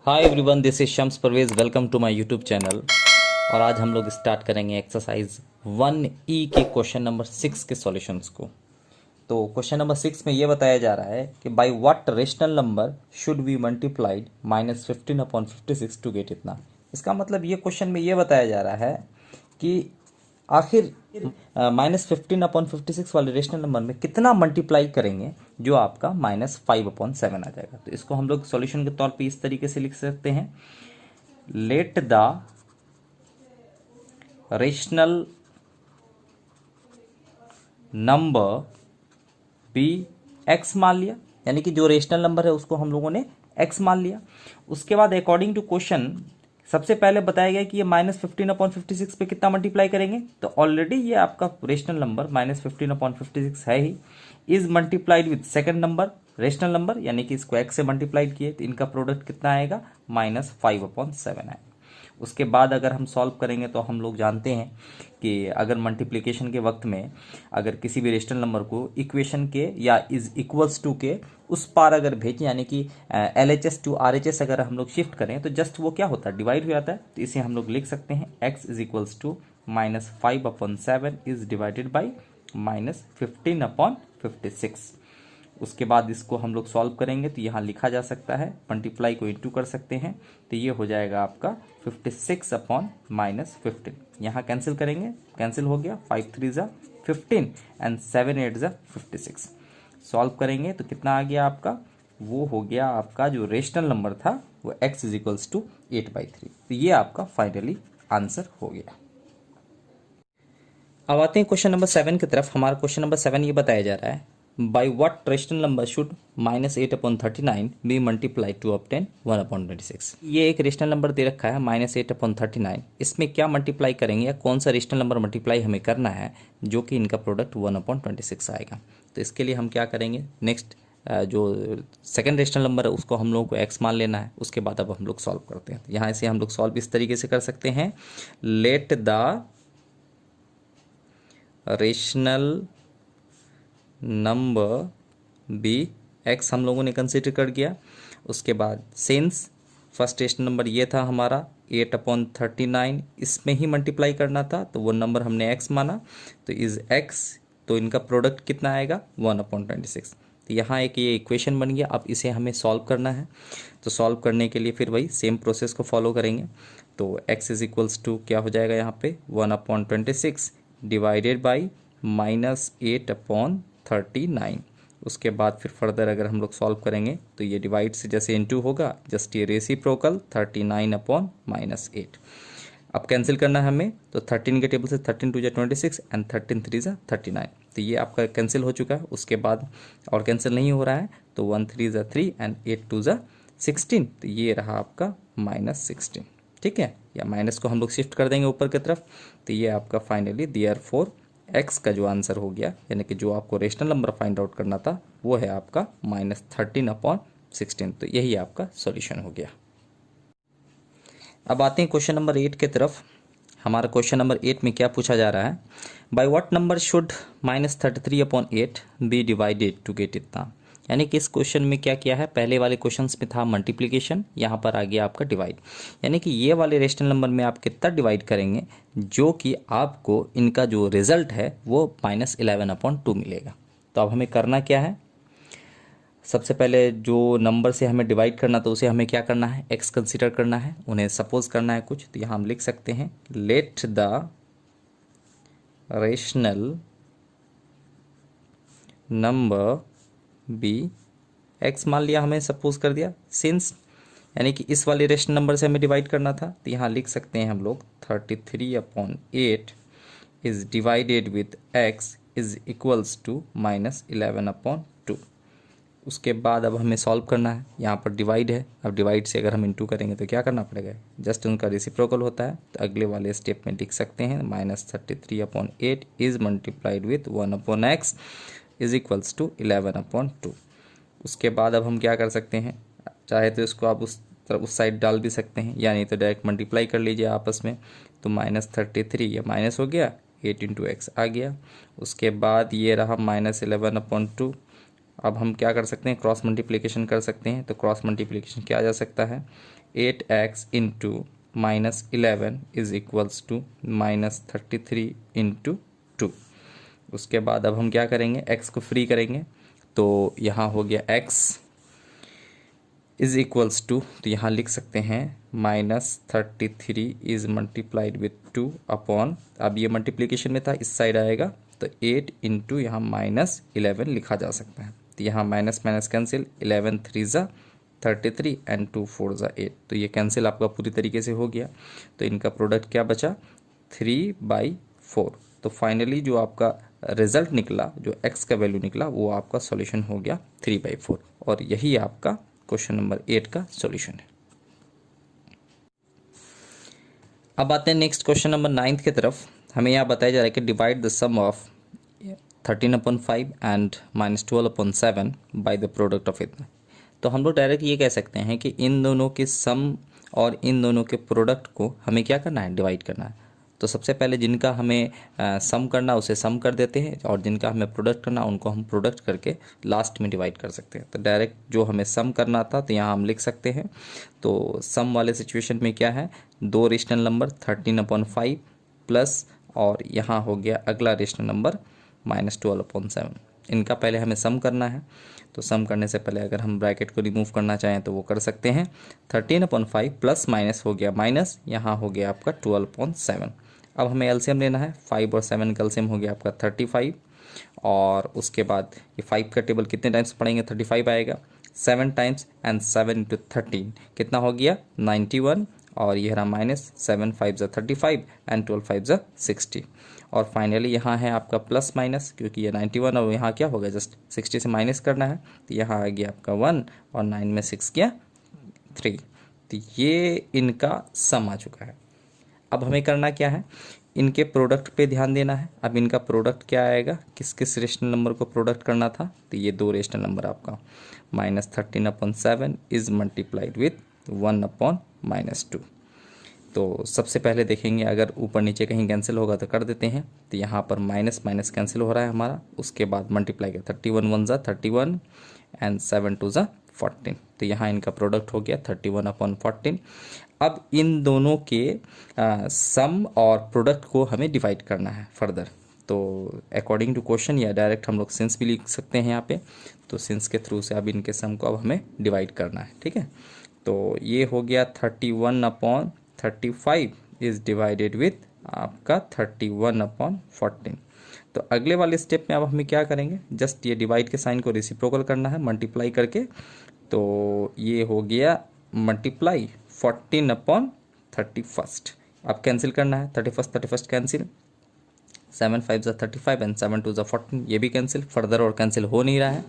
Hi everyone, this is Shams Parvez. Welcome to my YouTube channel. और आज हम लोग स्टार्ट करेंगे एक्सरसाइज 1E के क्वेश्चन नंबर 6 के सॉल्यूशंस को। तो क्वेश्चन नंबर 6 में ये बताया जा रहा है कि by what rational number should be multiplied -15/56 to get इतना। इसका मतलब ये क्वेश्चन में ये बताया जा रहा है कि आखिर -15/56 वाले रेशनल नंबर में कितना मल्टीप्लाई करेंगे जो आपका -5/7 आ जाएगा। तो इसको हम लोग सॉल्यूशन के तौर पे इस तरीके से लिख सकते हैं, let the rational number be x मान लिया, यानी कि जो रेशनल नंबर है उसको हम लोगों ने एक्स मान लिया। उसके बाद अकॉर्डिंग टू क्वेश्चन सबसे पहले बताया गया कि ये -15/56 पे कितना मल्टीप्लाई करेंगे। तो ऑलरेडी ये आपका रेशनल नंबर -15/56 है ही, is multiplied with second number rational number, यानी कि इसको x से मल्टीप्लाइड किए तो इनका प्रोडक्ट कितना आएगा, -5/7 आएगा। उसके बाद अगर हम सॉल्व करेंगे तो हम लोग जानते हैं कि अगर मल्टीप्लिकेशन के वक्त में अगर किसी भी रेशनल नंबर को इक्वेशन के या इज इक्वल्स टू के उस पार अगर भेजें, यानी कि LHS टू RHS अगर हम लोग शिफ्ट करें तो जस्ट वो क्या होता है, डिवाइड हो जाता है। तो इसे हम लोग लिख सकते हैं x is equals to -5/7 is divided by -15/56। उसके बाद इसको हम लोग सॉल्व करेंगे तो यहाँ लिखा जा सकता है, मल्टीप्लाई को इंटू कर सकते हैं तो ये हो जाएगा आपका 56/-15। यहाँ कैंसिल करेंगे, कैंसिल हो गया, 5 3 ज़ा 15 एंड 7 8 ज़ा 56। सॉल्व करेंगे तो कितना आ गया आपका, वो हो गया आपका जो रेशनल नंबर था वो x इज इक्वल्स टू 8/3। तो ये आपका फाइनली आंसर हो गया। अब आते हैं क्वेश्चन नंबर 7 की तरफ। हमारा क्वेश्चन नंबर 7 ये बताया जा रहा है, by what rational number should -8/39 be multiplied to obtain 1/26। ये एक रेशनल नंबर दे रखा है -8/39, इसमें क्या मल्टीप्लाई करेंगे या कौन सा रेशनल नंबर मल्टीप्लाई हमें करना है जो कि इनका प्रोडक्ट 1/26 आएगा। तो इसके लिए हम क्या करेंगे, नेक्स्ट जो सेकेंड रेशनल नंबर है उसको हम लोगों को x मान लेना है। उसके बाद अब हम लोग सॉल्व करते हैं। यहाँ से हम लोग सॉल्व इस तरीके से कर सकते हैं, let the rational number be x हम लोगों ने कंसिडर कर दिया। उसके बाद सिंस फर्स्ट रेशनल नंबर ये था हमारा 8/39, इसमें ही मल्टीप्लाई करना था तो वो नंबर हमने x माना, तो इज x, तो इनका प्रोडक्ट कितना आएगा 1/26। तो यहाँ एक ये इक्वेशन बन गया। अब इसे हमें सॉल्व करना है, तो सॉल्व करने के लिए फिर वही सेम प्रोसेस को फॉलो करेंगे। तो x इज इक्वल्स टू क्या हो जाएगा यहाँ पे 1/26 डिवाइडेड बाई -8/39। उसके बाद फिर फर्दर अगर हम लोग सॉल्व करेंगे तो ये डिवाइड से जैसे इनटू होगा, जस्ट ये रेसिप्रोकल 39/-8। अब कैंसिल करना है हमें, तो 13 के टेबल से 13 2 26 एंड 13 3 39। तो ये आपका कैंसिल हो चुका है। उसके बाद और कैंसिल नहीं हो रहा है, तो 1 3 3 एंड 8 2 16। तो ये रहा आपका -16, ठीक है। या माइनस को हम लोग शिफ्ट कर देंगे ऊपर की तरफ, तो ये आपका फाइनली देयरफॉर x का जो आंसर हो गया, यानी कि जो आपको रेशनल नंबर फाइंड आउट करना था वो है आपका -13/16। तो यही आपका सॉल्यूशन हो गया। अब आते हैं क्वेश्चन नंबर 8 की तरफ। हमारा क्वेश्चन नंबर 8 में क्या पूछा जा रहा है, by what number should -33/8 be divided to get इतना। यानी कि इस क्वेश्चन में क्या किया है, पहले वाले क्वेश्चंस में था मल्टीप्लिकेशन, यहाँ पर आ गया आपका डिवाइड। यानी कि ये वाले रेशनल नंबर में आप कितना डिवाइड करेंगे जो कि आपको इनका जो रिजल्ट है वो -11/2 मिलेगा। तो अब हमें करना क्या है, सबसे पहले जो नंबर से हमें डिवाइड करना तो उसे हमें क्या करना है, x कंसीडर करना है, उन्हें सपोज करना है कुछ। तो यहाँ हम लिख सकते हैं, let the rational number be x मान लिया, हमें सपोज कर दिया सिंस, यानी कि इस वाले रेशनल नंबर से हमें डिवाइड करना था। तो यहाँ लिख सकते हैं हम लोग 33/8 is divided with x is equals to -11/2। उसके बाद अब हमें सॉल्व करना है, यहाँ पर डिवाइड है। अब डिवाइड से अगर हम इंटू करेंगे तो क्या करना पड़ेगा, जस्ट उनका रेसिप्रोकल होता है। तो अगले वाले स्टेप में लिख सकते हैं -33/8 is multiplied with 1/x is equals to 11/2। उसके बाद अब हम क्या कर सकते हैं, चाहे तो इसको आप उस साइड डाल भी सकते हैं, या नहीं तो डायरेक्ट मल्टीप्लाई कर लीजिए आपस में। तो -33 ये माइनस हो गया, 8 × x आ गया। उसके बाद ये रहा -11/2। अब हम क्या कर सकते हैं, क्रॉस मल्टीप्लिकेशन कर सकते हैं। तो क्रॉस मल्टीप्लिकेशन क्या आ जा सकता है, 8x into -11 is equals to -33 into 2। उसके बाद अब हम क्या करेंगे, x को फ्री करेंगे तो यहाँ हो गया x इज इक्वल्स टू, तो यहाँ लिख सकते हैं -33 इज मल्टीप्लाइड विथ 2 अपॉन, अब ये मल्टीप्लिकेशन में था इस साइड आएगा तो 8 इंटू यहाँ -11 लिखा जा सकता है। तो यहाँ माइनस माइनस कैंसिल, 11 3 ज़ा 33 एंड 2 4 ज़ा 8, तो ये कैंसिल आपका पूरी तरीके से हो गया। तो इनका प्रोडक्ट क्या बचा, 3/4। तो फाइनली जो आपका रिजल्ट निकला, जो x का वैल्यू निकला, वो आपका सॉल्यूशन हो गया 3/4, और यही आपका क्वेश्चन नंबर 8 का सॉल्यूशन है। अब आते हैं नेक्स्ट क्वेश्चन नंबर 9 की तरफ। हमें यहाँ बताया जा रहा है कि divide the sum of 13/5 and -12/7 by the product of इतना। तो हम लोग डायरेक्ट ये कह सकते हैं कि इन दोनों के सम और इन दोनों के प्रोडक्ट को हमें क्या करना है, डिवाइड करना है। तो सबसे पहले जिनका हमें सम करना उसे सम कर देते हैं, और जिनका हमें प्रोडक्ट करना उनको हम प्रोडक्ट करके लास्ट में डिवाइड कर सकते हैं। तो डायरेक्ट जो हमें सम करना था तो यहाँ हम लिख सकते हैं। तो सम वाले सिचुएशन में क्या है, दो रेशनल नंबर 13/5 प्लस, और यहाँ हो गया अगला रेशनल नंबर -12/7। इनका पहले हमें सम करना है। तो सम करने से पहले अगर हम ब्रैकेट को रिमूव करना चाहें तो वो कर सकते हैं। 13/5 प्लस माइनस हो गया माइनस, यहाँ हो गया आपका 12/7। अब हमें एलसीएम लेना है, 5 और 7 का एलसीएम हो गया आपका 35, और उसके बाद ये 5 का टेबल कितने टाइम्स पढ़ेंगे, 35 आएगा, 7 टाइम्स एंड 7 × 13 कितना हो गया 91, और ये रहा -7 5 ज़ा 35 एंड 12 5 ज़ा 60। और फाइनली यहाँ है आपका प्लस माइनस, क्योंकि ये 91 और यहाँ क्या होगा, जस्ट 60 से माइनस करना है। तो यहाँ आ गया आपका 1 और 9 में 6 किया 3। तो ये इनका सम आ चुका है। अब हमें करना क्या है, इनके प्रोडक्ट पे ध्यान देना है। अब इनका प्रोडक्ट क्या आएगा, किस किस रेशनल नंबर को प्रोडक्ट करना था, तो ये दो रेशनल नंबर आपका -13/7 इज मल्टीप्लाइड विथ 1/-2। तो सबसे पहले देखेंगे, अगर ऊपर नीचे कहीं कैंसिल होगा तो कर देते हैं। तो यहाँ पर माइनस माइनस कैंसिल हो रहा है हमारा, उसके बाद मल्टीप्लाई कर 31 1 ज़ा 31 एंड 7 2 ज़ा 14। तो यहाँ इनका प्रोडक्ट हो गया 31/14। अब इन दोनों के सम और प्रोडक्ट को हमें डिवाइड करना है फर्दर। तो अकॉर्डिंग टू क्वेश्चन या डायरेक्ट हम लोग सिंस भी लिख सकते हैं यहाँ पे। तो सिंस के थ्रू से अब इनके सम को अब हमें डिवाइड करना है, ठीक है। तो ये हो गया 31/35 इज डिवाइडेड विथ आपका 31/14। तो अगले वाले स्टेप में अब हमें क्या करेंगे, जस्ट ये डिवाइड के साइन को रेसिप्रोकल करना है मल्टीप्लाई करके। तो ये हो गया मल्टीप्लाई 14/31। अब कैंसिल करना है, 31 कैंसिल, 7 5 ज़ा 35 एंड 7 2 ज़ा 14, ये भी कैंसिल, फर्दर और कैंसिल हो नहीं रहा है।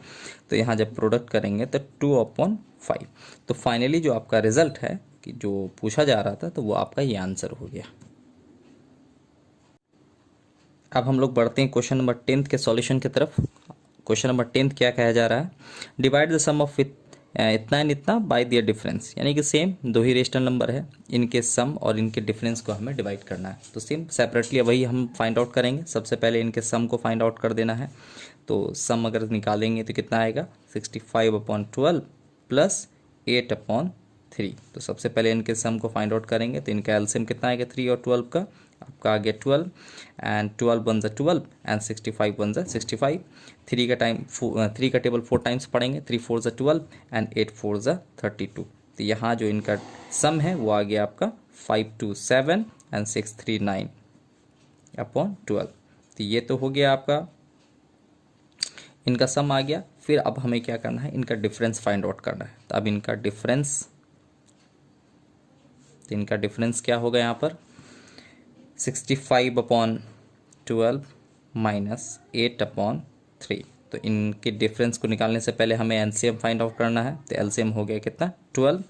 तो यहाँ जब प्रोडक्ट करेंगे तो 2/5। तो फाइनली जो आपका रिजल्ट है कि जो पूछा जा रहा था, तो वो आपका ये आंसर हो गया। अब हम लोग बढ़ते हैं क्वेश्चन नंबर 10 के सॉल्यूशन की तरफ। क्वेश्चन नंबर 10 क्या कहा जा रहा है, डिवाइड द सम ऑफ इतना एंड इतना बाय दियर डिफरेंस, यानी कि सेम दो ही रेशनल नंबर है, इनके सम और इनके डिफरेंस को हमें डिवाइड करना है। तो सेम सेपरेटली वही हम फाइंड आउट करेंगे। सबसे पहले इनके सम को फाइंड आउट कर देना है। तो सम अगर निकालेंगे तो कितना आएगा, 65/12 प्लस 8/3। तो सबसे पहले इनके सम को फाइंड आउट करेंगे। तो इनका एलसीएम कितना आएगा, 3 और 12 का, आपका आ गया 12 एंड 12 1 ज़ा 12 एंड 65 1 ज़ा 65। 3 का टेबल 4 टाइम्स पढ़ेंगे, 3 4 ज़ा 12 एंड 8 4 ज़ा 32। तो यहाँ जो इनका सम है वो आ गया आपका 527 एंड 639/12। तो ये तो हो गया आपका इनका सम आ गया। फिर अब हमें क्या करना है, इनका डिफरेंस फाइंड आउट करना है। तो अब इनका डिफरेंस क्या होगा यहाँ पर, 65/12 माइनस 8/3। तो इनके डिफरेंस को निकालने से पहले हमें एलसीएम फाइंड आउट करना है। तो एलसीएम हो गया कितना, 12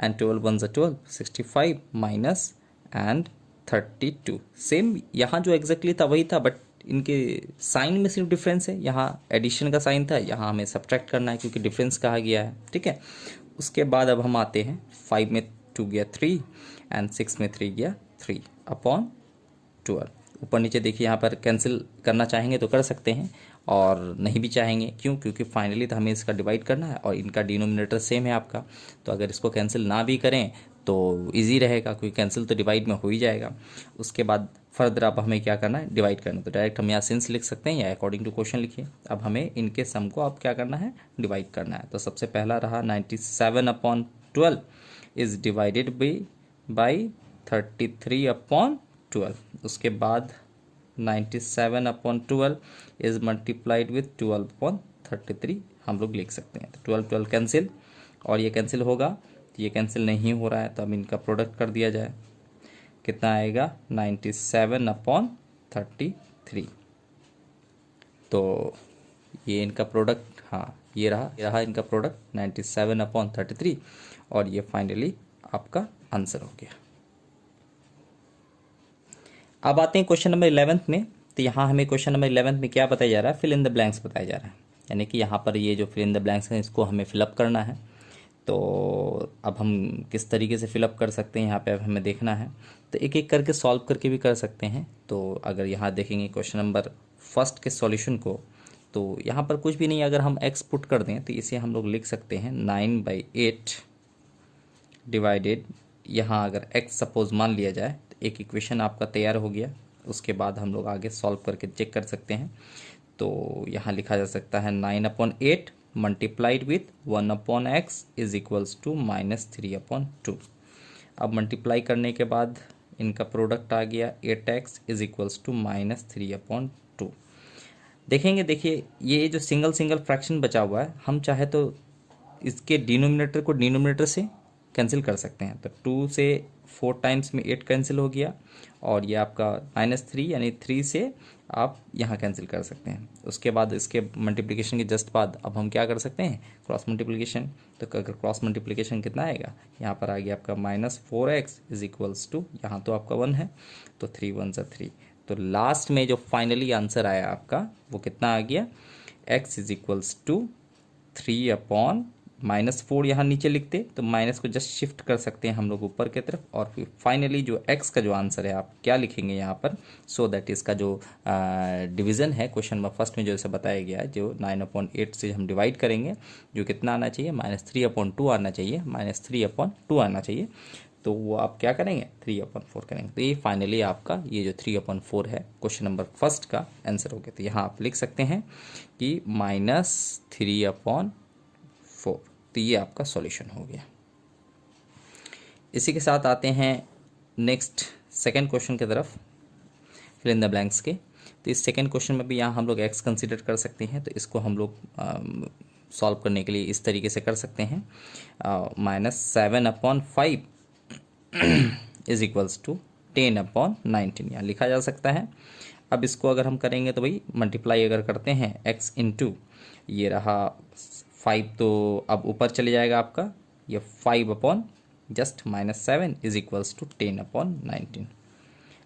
एंड 12 1 ज़ा 12, 65 माइनस एंड 32। सेम यहाँ जो एग्जैक्टली था वही था, बट इनके साइन में सिर्फ डिफरेंस है। यहाँ एडिशन का साइन था, यहाँ हमें सब्ट्रैक्ट करना है क्योंकि डिफरेंस कहा गया है, ठीक है। उसके बाद अब हम आते हैं, 5 में 2 गया 3 एंड 6 में 3 गया 3/12। ऊपर नीचे देखिए, यहाँ पर कैंसिल करना चाहेंगे तो कर सकते हैं, और नहीं भी चाहेंगे। क्यों? क्योंकि फाइनली तो हमें इसका डिवाइड करना है और इनका डिनोमिनेटर सेम है आपका, तो अगर इसको कैंसिल ना भी करें तो इजी रहेगा, क्योंकि कैंसिल तो डिवाइड में हो ही जाएगा। उसके बाद फर्दर अब हमें क्या करना है, डिवाइड करना है। तो डायरेक्ट हम यहाँ सिंस लिख सकते हैं या अकॉर्डिंग टू क्वेश्चन लिखिए। अब हमें इनके सम को अब क्या करना है, डिवाइड करना है। तो सबसे पहला रहा 97/12 इज़ डिवाइडेड बाई 33/12। उसके बाद 97/12 इज़ मल्टीप्लाइड विथ 12/33 हम लोग लिख सकते हैं। तो 12 कैंसिल, और ये कैंसिल होगा, तो ये कैंसिल नहीं हो रहा है, तो अब इनका प्रोडक्ट कर दिया जाए। कितना आएगा, 97/33। तो ये इनका प्रोडक्ट, हाँ ये रहा इनका प्रोडक्ट 97/33, और ये फाइनली आपका आंसर हो गया। अब आते हैं क्वेश्चन नंबर 11 में। तो यहाँ हमें क्वेश्चन नंबर 11 में क्या बताया जा रहा है, फिल इन द ब्लैंक्स बताया जा रहा है। यानी कि यहाँ पर ये जो फिल इन द ब्लैंक्स हैं इसको हमें फिलअप करना है। तो अब हम किस तरीके से फिलअप कर सकते हैं यहाँ पे अब हमें देखना है। तो एक एक करके सॉल्व करके भी कर सकते हैं। तो अगर यहाँ देखेंगे क्वेश्चन नंबर फर्स्ट के सॉल्यूशन को, तो यहाँ पर कुछ भी नहीं, अगर हम x पुट कर दें तो इसे हम लोग लिख सकते हैं 9/8 डिवाइडेड, यहाँ अगर x सपोज मान लिया जाए तो एक इक्वेशन आपका तैयार हो गया। उसके बाद हम लोग आगे सॉल्व करके चेक कर सकते हैं। तो यहाँ लिखा जा सकता है 9/8 multiplied with 1/x is equals to -3/2। अब मल्टीप्लाई करने के बाद इनका प्रोडक्ट आ गया 8x इज इक्वल्स टू -3/2। देखेंगे, देखिए ये जो सिंगल सिंगल फ्रैक्शन बचा हुआ है, हम चाहे तो इसके डिनोमिनेटर को डिनोमिनेटर से कैंसिल कर सकते हैं। तो 2 से 4 टाइम्स में 8 कैंसिल हो गया, और ये आपका -3 यानी 3 से आप यहाँ कैंसिल कर सकते हैं। उसके बाद इसके मल्टीप्लिकेशन के जस्ट बाद अब हम क्या कर सकते हैं, क्रॉस मल्टीप्लिकेशन। तो अगर क्रॉस मल्टीप्लिकेशन कितना आएगा, यहाँ पर आ गया आपका -4x इज इक्वल्स टू, यहाँ तो आपका 1 है तो 3 1 सा 3। तो लास्ट में जो फाइनली आंसर आया आपका वो कितना आ गया, x इज इक्वल्स टू 3/-4 यहाँ नीचे लिखते तो माइनस को जस्ट शिफ्ट कर सकते हैं हम लोग ऊपर की तरफ, और फिर फाइनली जो x का जो आंसर है आप क्या लिखेंगे यहाँ पर, सो दैट इसका जो डिवीज़न है क्वेश्चन नंबर फर्स्ट में जो ऐसा बताया गया है, जो 9/8 से हम डिवाइड करेंगे, जो कितना आना चाहिए, -3/2 आना चाहिए, -3/2 आना चाहिए। तो वो आप क्या करेंगे, 3/4 करेंगे। तो ये फाइनली आपका ये जो 3/4 है क्वेश्चन नंबर फर्स्ट का आंसर हो गया। तो यहाँ आप लिख सकते हैं कि -3/4। तो ये आपका सॉल्यूशन हो गया। इसी के साथ आते हैं नेक्स्ट सेकंड क्वेश्चन की तरफ, फिल इन द ब्लैंक्स के। तो इस सेकंड क्वेश्चन में भी यहाँ हम लोग x कंसीडर कर सकते हैं। तो इसको हम लोग सॉल्व करने के लिए इस तरीके से कर सकते हैं, -7/5 इज इक्वल्स टू 10/19 यहाँ लिखा जा सकता है। अब इसको अगर हम करेंगे तो भाई मल्टीप्लाई अगर करते हैं x इंटू, ये रहा 5 तो अब ऊपर चले जाएगा आपका, ये 5/7 इज इक्वल्स टू 10/19।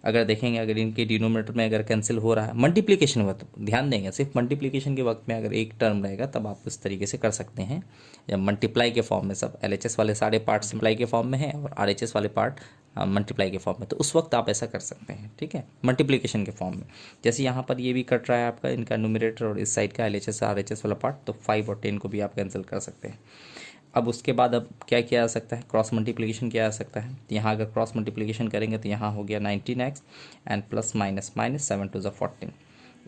अगर देखेंगे, अगर इनके डिनोमिनेटर में अगर कैंसिल हो रहा है मल्टीप्लिकेशन वक्त, ध्यान देंगे सिर्फ मल्टीप्लिकेशन के वक्त में अगर एक टर्म रहेगा तब आप इस तरीके से कर सकते हैं। जब मल्टीप्लाई के फॉर्म में सब LHS वाले सारे पार्ट सिंप्लाई के फॉर्म में है और RHS वाले पार्ट मल्टीप्लाई के फॉर्म में, तो उस वक्त आप ऐसा कर सकते हैं, ठीक है, मल्टीप्लिकेशन के फॉर्म में। जैसे यहाँ पर ये भी कट रहा है आपका इनका न्यूमरेटर और इस साइड का LHS RHS वाला पार्ट, तो 5 और 10 को भी आप कैंसिल कर सकते हैं। अब उसके बाद अब क्या किया जा सकता है, क्रॉस मल्टीप्लिकेशन किया जा सकता है। तो यहाँ अगर क्रॉस मल्टीप्लिकेशन करेंगे तो यहाँ हो गया 19x and plus minus 7 to ज़ 14।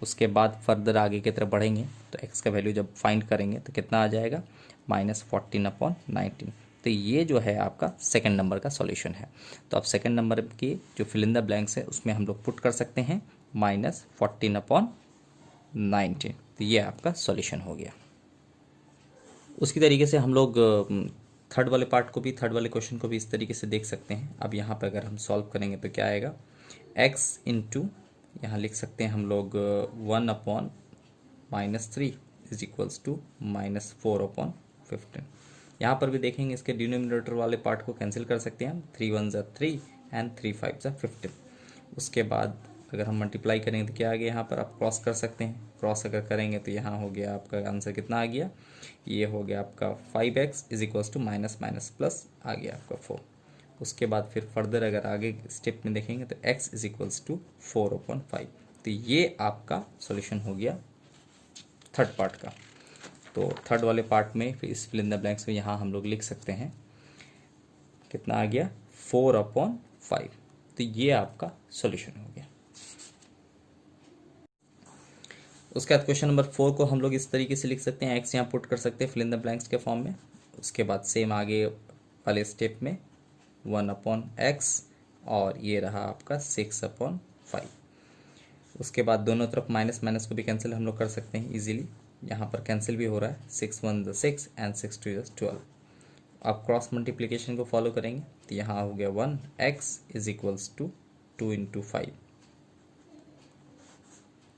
उसके बाद फर्दर आगे की तरफ बढ़ेंगे तो x का वैल्यू जब फाइंड करेंगे तो कितना आ जाएगा, -14/19। तो ये जो है आपका सेकंड नंबर का सॉल्यूशन है। तो अब सेकंड नंबर की जो फिल इन द ब्लैंक्स है उसमें हम लोग पुट कर सकते हैं -14/19। तो ये आपका सॉल्यूशन हो गया। उसी तरीके से हम लोग थर्ड वाले पार्ट को भी, थर्ड वाले क्वेश्चन को भी इस तरीके से देख सकते हैं। अब यहाँ पे अगर हम सॉल्व करेंगे तो क्या आएगा, x इंटू, यहाँ लिख सकते हैं हम लोग 1/-3 इज इक्वल्स टू -4/15। यहाँ पर भी देखेंगे इसके डिनोमिनेटर वाले पार्ट को कैंसिल कर सकते हैं हम, 3 1 ज़ा 3 एंड 3 5 ज़ा 15। उसके बाद अगर हम मल्टीप्लाई करेंगे तो क्या आ गया, यहाँ पर आप क्रॉस कर सकते हैं। क्रॉस अगर करेंगे तो यहाँ हो गया आपका आंसर कितना आ गया, ये हो गया आपका 5x is equals to minus minus plus आ गया आपका 4। उसके बाद फिर फर्दर अगर आगे स्टेप में देखेंगे तो x इज इक्वल्स टू 4/5। तो ये आपका सॉल्यूशन हो गया थर्ड पार्ट का। तो थर्ड वाले पार्ट में फिर इस फिल इन द ब्लैंक्स में यहाँ हम लोग लिख सकते हैं कितना आ गया 4/5। तो ये आपका सॉल्यूशन हो गया। उसके बाद क्वेश्चन नंबर 4 को हम लोग इस तरीके से लिख सकते हैं, एक्स यहाँ पुट कर सकते हैं फिल इन द ब्लैंक्स के फॉर्म में। उसके बाद सेम आगे वाले स्टेप में 1/x और ये रहा आपका 6/5। उसके बाद दोनों तरफ माइनस माइनस को भी कैंसिल हम लोग कर सकते हैं इजीली। यहाँ पर कैंसिल भी हो रहा है, 6 1 6 एंड 6 2 12। आप क्रॉस मल्टीप्लिकेशन को फॉलो करेंगे तो यहाँ हो गया 1x इज इक्वल्स टू 2 × 5,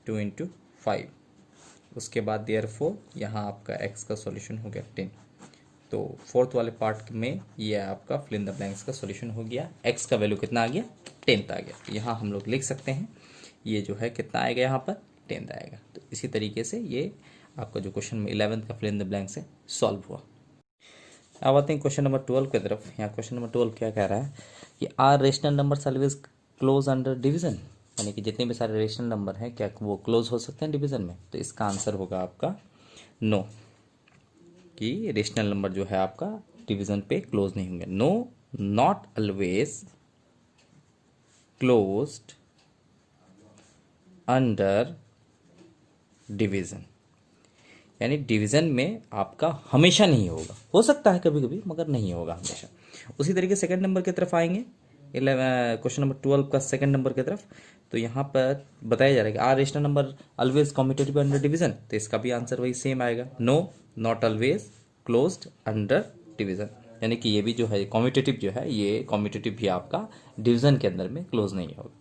2 × 5। उसके बाद देयरफॉर यहाँ आपका x का सॉल्यूशन हो गया 10। तो फोर्थ वाले पार्ट में ये आपका फिल इन द ब्लैंक्स का सॉल्यूशन हो गया। x का वैल्यू कितना आ गया 10 आ गया। तो यहाँ हम लोग लिख सकते हैं ये जो है कितना आएगा यहाँ पर 10 आएगा। तो इसी तरीके से ये आपका जो क्वेश्चन में 11th का फिल इन द ब्लैंक्स है सॉल्व हुआ। अब आते हैं क्वेश्चन नंबर 12 की तरफ। यहाँ क्वेश्चन नंबर 12 क्या कह रहा है कि are rational number always close under division, यानी कि जितने भी सारे रेशनल नंबर हैं क्या वो क्लोज हो सकते हैं डिवीजन में। तो इसका आंसर होगा आपका नो, कि रेशनल नंबर जो है आपका डिवीजन पे क्लोज नहीं होंगे। No, not always closed under division, यानी डिवीजन में आपका हमेशा नहीं होगा, हो सकता है कभी कभी मगर नहीं होगा हमेशा। उसी तरीके सेकंड नंबर की तरफ आएंगे, क्वेश्चन नंबर 12 का सेकंड नंबर की तरफ। तो यहाँ पर बताया जा रहा है कि are rational number always commutative under division. तो इसका भी आंसर वही सेम आएगा, no, not always closed under division, यानी कि ये भी जो है कम्यूटेटिव जो है ये कम्यूटेटिव भी आपका डिवीजन के अंदर में क्लोज नहीं होगा।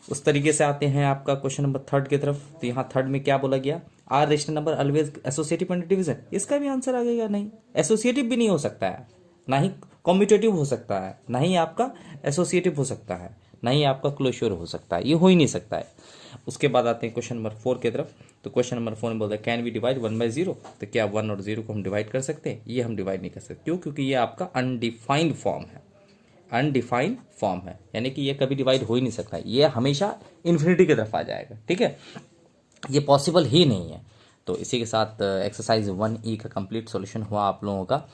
उस तरीके से आते हैं आपका क्वेश्चन नंबर 3 की तरफ। तो यहाँ थर्ड में क्या बोला गया, are rational number always associative under division. इसका भी आंसर आ गया नहीं, एसोसिएटिव भी नहीं हो सकता है, ना ही कम्यूटेटिव हो सकता है, ना ही आपका एसोसिएटिव हो सकता है, ना ही आपका क्लोजर हो सकता है, ये हो ही नहीं सकता है। उसके बाद आते हैं क्वेश्चन नंबर 4 की तरफ। तो क्वेश्चन नंबर 4 में बोलता है कैन वी डिवाइड 1/0। तो क्या 1 और 0 को हम डिवाइड कर सकते हैं? ये हम डिवाइड नहीं कर सकते। क्यों? क्योंकि ये आपका अनडिफाइंड फॉर्म है, अनडिफाइंड फॉर्म है, यानी कि ये कभी डिवाइड हो ही नहीं सकता, ये हमेशा इन्फिनिटी की तरफ आ जाएगा। ठीक है, ये पॉसिबल ही नहीं है। तो इसी के साथ एक्सरसाइज 1E का कंप्लीट सॉल्यूशन हुआ आप लोगों का,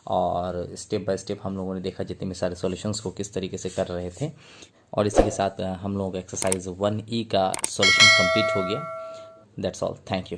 और स्टेप बाय स्टेप हम लोगों ने देखा जितने भी सारे सॉल्यूशंस को किस तरीके से कर रहे थे। और इसी के साथ हम लोगों का एक्सरसाइज 1E का सॉल्यूशन कंप्लीट हो गया। That's all, thank you.